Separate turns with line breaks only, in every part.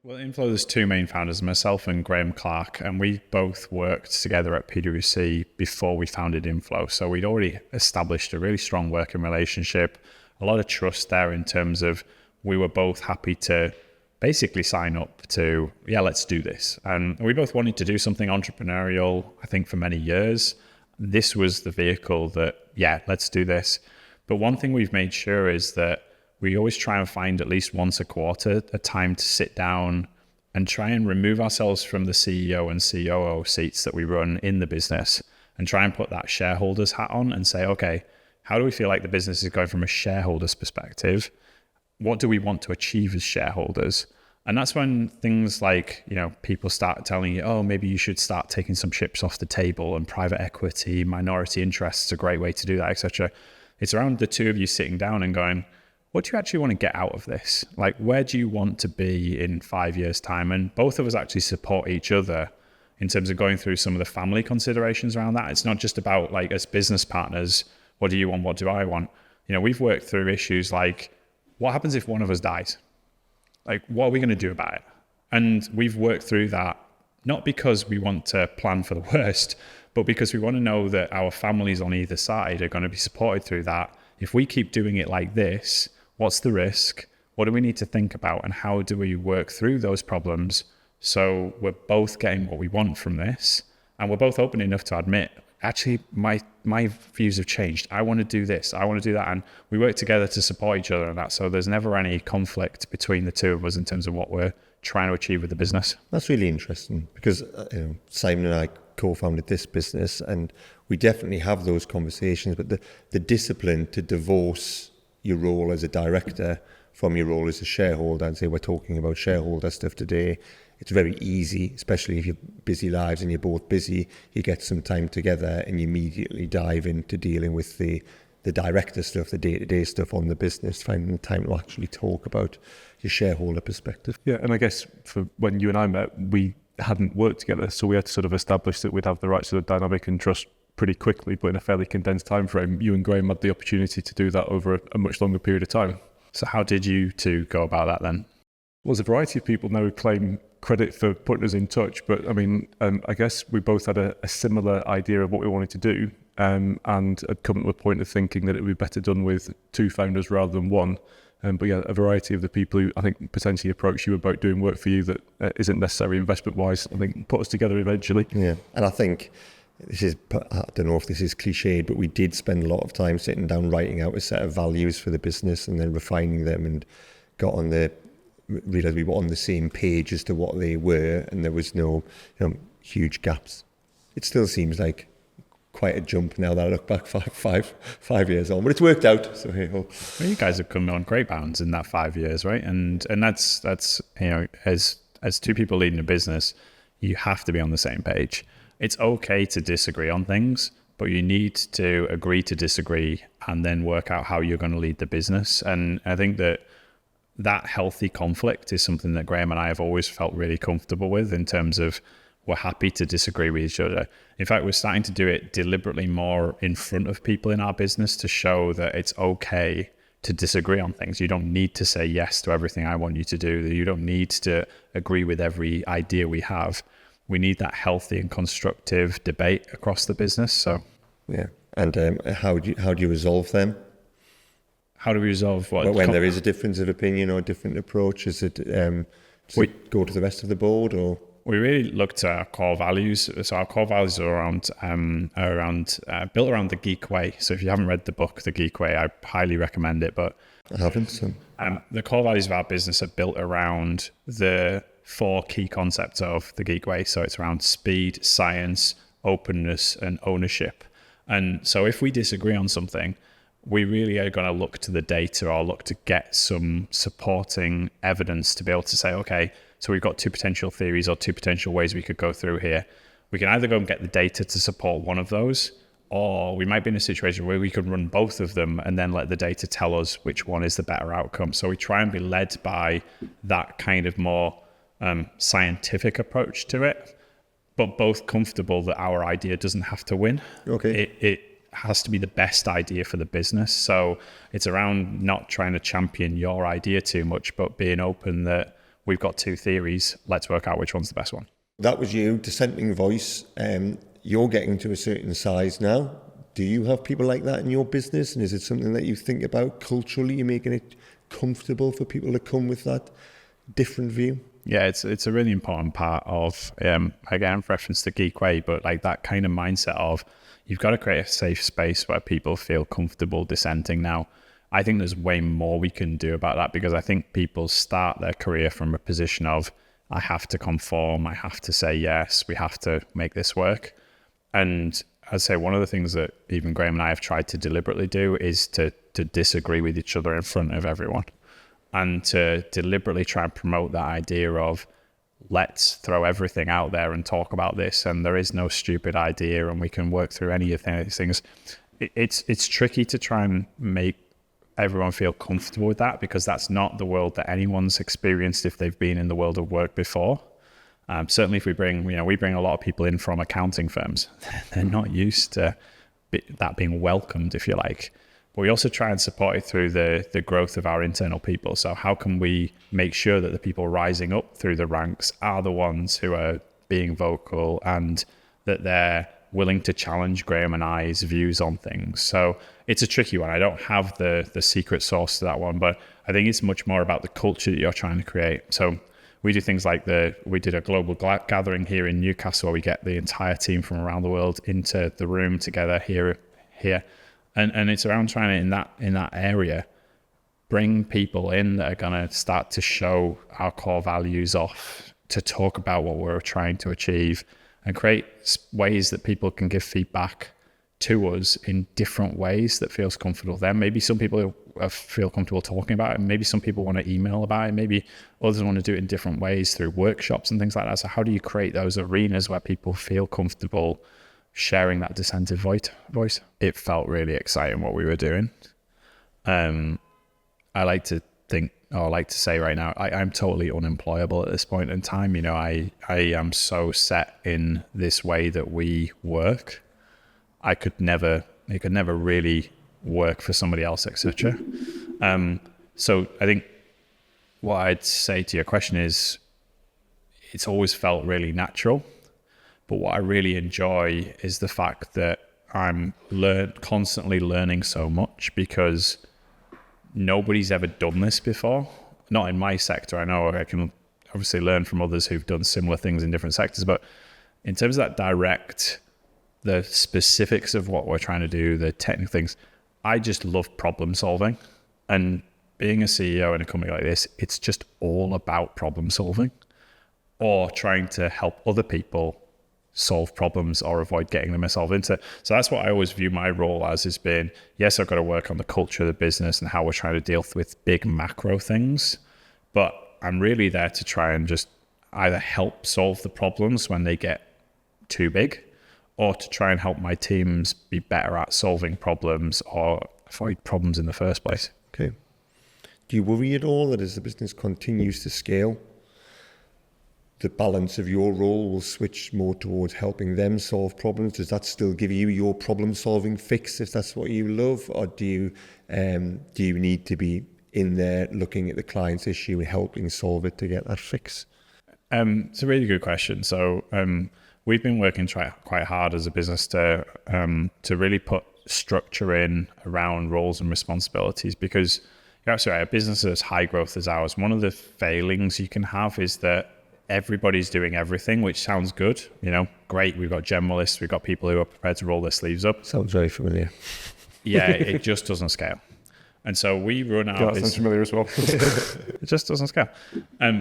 Well, Inflo, there's two main founders, myself and Graham Clark, and we both worked together at PwC before we founded Inflo. So we'd already established a really strong working relationship, a lot of trust there in terms of we were both happy to basically sign up to, yeah, let's do this. And we both wanted to do something entrepreneurial, I think, for many years. This was the vehicle that, yeah, let's do this. But one thing we've made sure is that we always try and find at least once a quarter a time to sit down and try and remove ourselves from the CEO and COO seats that we run in the business and try and put that shareholders hat on and say, okay, how do we feel like the business is going from a shareholder's perspective? What do we want to achieve as shareholders? And that's when things like, people start telling you, oh, maybe you should start taking some chips off the table, and private equity, minority interests is a great way to do that, etc. It's around the two of you sitting down and going, what do you actually want to get out of this? Like, where do you want to be in 5 years' time? And both of us actually support each other in terms of going through some of the family considerations around that. It's not just about, like, as business partners, what do you want? What do I want? We've worked through issues like, what happens if one of us dies? Like, what are we going to do about it? And we've worked through that, not because we want to plan for the worst, but because we want to know that our families on either side are going to be supported through that. If we keep doing it like this, what's the risk? What do we need to think about? And how do we work through those problems so we're both getting what we want from this? And we're both open enough to admit, actually, my views have changed. I want to do this. I want to do that. And we work together to support each other in that. So there's never any conflict between the two of us in terms of what we're trying to achieve with the business.
That's really interesting because Simon and I co-founded this business, and we definitely have those conversations, but the discipline to divorce your role as a director from your role as a shareholder, and say we're talking about shareholder stuff today, it's very easy, especially if you're busy lives and you're both busy, you get some time together and you immediately dive into dealing with the director stuff, the day-to-day stuff on the business, finding the time to actually talk about your shareholder perspective.
Yeah, and I guess for when you and I met, we hadn't worked together, so we had to sort of establish that we'd have the right sort of dynamic and trust pretty quickly, but in a fairly condensed time frame. You and Graham had the opportunity to do that over a much longer period of time.
So how did you two go about that then?
Well, there's a variety of people now who claim credit for putting us in touch, but I mean, I guess we both had a similar idea of what we wanted to do, and had come to a point of thinking that it would be better done with two founders rather than one. But yeah, a variety of the people who I think potentially approach you about doing work for you that isn't necessarily investment-wise, I think put us together eventually.
Yeah, and I think I don't know if this is cliched, but we did spend a lot of time sitting down writing out a set of values for the business and then refining them, and realised we were on the same page as to what they were, and there was no huge gaps. It still seems like quite a jump now that I look back five years on, but it's worked out. So hey,
well, you guys have come on great bounds in that 5 years, right? And that's as two people leading a business, you have to be on the same page. It's okay to disagree on things, but you need to agree to disagree and then work out how you're going to lead the business. And I think that healthy conflict is something that Graham and I have always felt really comfortable with, in terms of we're happy to disagree with each other. In fact, we're starting to do it deliberately more in front of people in our business to show that it's okay to disagree on things. You don't need to say yes to everything I want you to do. You don't need to agree with every idea we have. We need that healthy and constructive debate across the business. So,
yeah. And how do you resolve them?
How do we resolve what?
When there is a difference of opinion or a different approach, is it it go to the rest of the board, or?
We really looked at our core values. So our core values are built around the Geek Way. So if you haven't read the book, The Geek Way, I highly recommend it. But
I haven't. So.
The core values of our business are built around the 4 key concepts of the Geek Way. So it's around speed, science, openness, and ownership. And so if we disagree on something, we really are going to look to the data or look to get some supporting evidence to be able to say, okay, so we've got 2 potential theories or 2 potential ways we could go through here. We can either go and get the data to support one of those, or we might be in a situation where we could run both of them and then let the data tell us which one is the better outcome. So we try and be led by that kind of more scientific approach to it, but both comfortable that our idea doesn't have to win.
Okay.
It has to be the best idea for the business. So it's around not trying to champion your idea too much, but being open that we've got two theories. Let's work out which one's the best one.
That was you, dissenting voice. You're getting to a certain size now. Do you have people like that in your business? And is it something that you think about culturally? You're making it comfortable for people to come with that different view?
Yeah, it's a really important part of, again, reference to Geek Way, but like that kind of mindset of you've got to create a safe space where people feel comfortable dissenting. Now, I think there's way more we can do about that, because I think people start their career from a position of, I have to conform, I have to say yes, we have to make this work. And I'd say one of the things that even Graham and I have tried to deliberately do is to disagree with each other in front of everyone, and to deliberately try and promote that idea of, let's throw everything out there and talk about this, and there is no stupid idea, and we can work through any of these things. It's tricky to try and make everyone feel comfortable with that, because that's not the world that anyone's experienced if they've been in the world of work before. Certainly if we bring a lot of people in from accounting firms, they're not used to that being welcomed, if you like. But we also try and support it through the growth of our internal people. So how can we make sure that the people rising up through the ranks are the ones who are being vocal, and that they're willing to challenge Graham and I's views on things? So it's a tricky one. I don't have the secret sauce to that one, but I think it's much more about the culture that you're trying to create. So we do things like we did a global gathering here in Newcastle, where we get the entire team from around the world into the room together here. And it's around trying to, in that area, bring people in that are going to start to show our core values off, to talk about what we're trying to achieve, and create ways that people can give feedback to us in different ways that feels comfortable to them. Maybe some people feel comfortable talking about it. Maybe some people want to email about it. Maybe others want to do it in different ways through workshops and things like that. So how do you create those arenas where people feel comfortable sharing that dissented voice? It felt really exciting what we were doing. I like to think, or I like to say right now, I'm totally unemployable at this point in time. You know, I am so set in this way that we work. It could never really work for somebody else, etc. So I think what I'd say to your question is, it's always felt really natural. But what I really enjoy is the fact that I'm constantly learning so much, because nobody's ever done this before. Not in my sector. I know I can obviously learn from others who've done similar things in different sectors, but in terms of that direct, the specifics of what we're trying to do, the technical things, I just love problem solving. And being a CEO in a company like this, it's just all about problem solving, or trying to help other people solve problems or avoid getting them myself into. So that's what I always view my role as, has been, yes, I've got to work on the culture of the business and how we're trying to deal with big macro things, but I'm really there to try and just either help solve the problems when they get too big, or to try and help my teams be better at solving problems or avoid problems in the first place.
Okay. Do you worry at all that as the business continues to scale, the balance of your role will switch more towards helping them solve problems? Does that still give you your problem-solving fix, if that's what you love, or do you need to be in there looking at the client's issue and helping solve it to get that fix?
It's a really good question. So we've been working quite hard as a business to really put structure in around roles and responsibilities, because you're absolutely right, a business as high growth as ours, one of the failings you can have is that everybody's doing everything, which sounds good. You know, great. We've got generalists. We've got people who are prepared to roll their sleeves up.
Sounds very familiar.
Yeah, it just doesn't scale. And so we run our business.
Sounds familiar as well.
It just doesn't scale.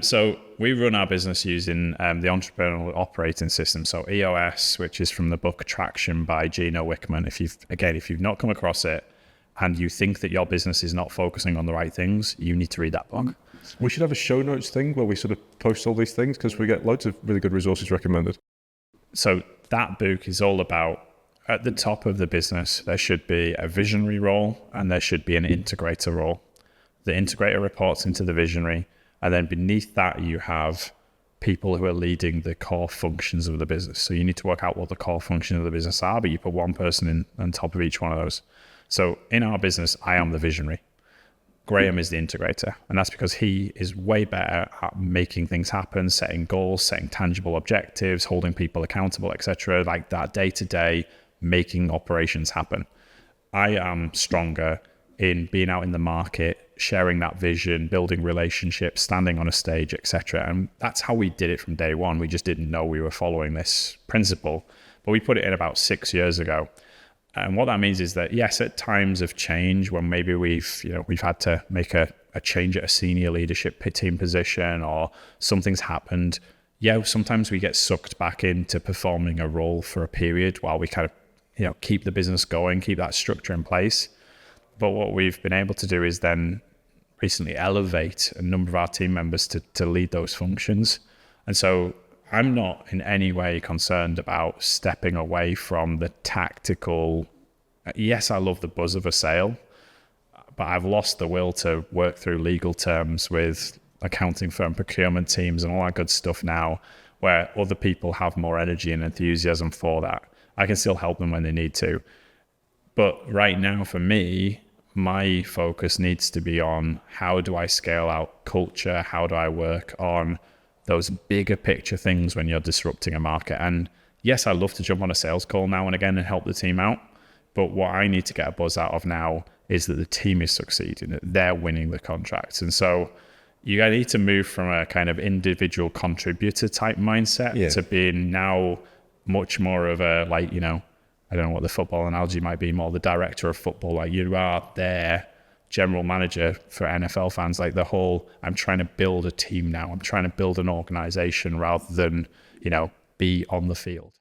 So we run our business using the entrepreneurial operating system. So EOS, which is from the book Traction by Gino Wickman. If you've not come across it and you think that your business is not focusing on the right things, you need to read that book.
We should have a show notes thing where we sort of post all these things, because we get loads of really good resources recommended.
So that book is all about, at the top of the business, there should be a visionary role and there should be an integrator role. The integrator reports into the visionary, and then beneath that you have people who are leading the core functions of the business. So you need to work out what the core functions of the business are, but you put one person in on top of each one of those. So in our business, I am the visionary. Graham is the integrator, and that's because he is way better at making things happen, setting goals, setting tangible objectives, holding people accountable, etc. Like that day to day, making operations happen. I am stronger in being out in the market, sharing that vision, building relationships, standing on a stage, etc. And that's how we did it from day one. We just didn't know we were following this principle, but we put it in about 6 years ago. And what that means is that, yes, at times of change, when maybe we've had to make a change at a senior leadership team position, or something's happened, yeah, sometimes we get sucked back into performing a role for a period while we kind of, keep the business going, keep that structure in place. But what we've been able to do is then recently elevate a number of our team members to lead those functions. And so I'm not in any way concerned about stepping away from the tactical. Yes, I love the buzz of a sale, but I've lost the will to work through legal terms with accounting firm procurement teams and all that good stuff now, where other people have more energy and enthusiasm for that. I can still help them when they need to. But right now for me, my focus needs to be on how do I scale out culture? How do I work on those bigger picture things when you're disrupting a market? And yes, I love to jump on a sales call now and again and help the team out. But what I need to get a buzz out of now is that the team is succeeding, that they're winning the contracts. And so you need to move from a kind of individual contributor type mindset to being now much more of a, I don't know what the football analogy might be, more the director of football. Like you are their general manager for NFL fans, like the whole, I'm trying to build a team now. I'm trying to build an organization rather than, be on the field.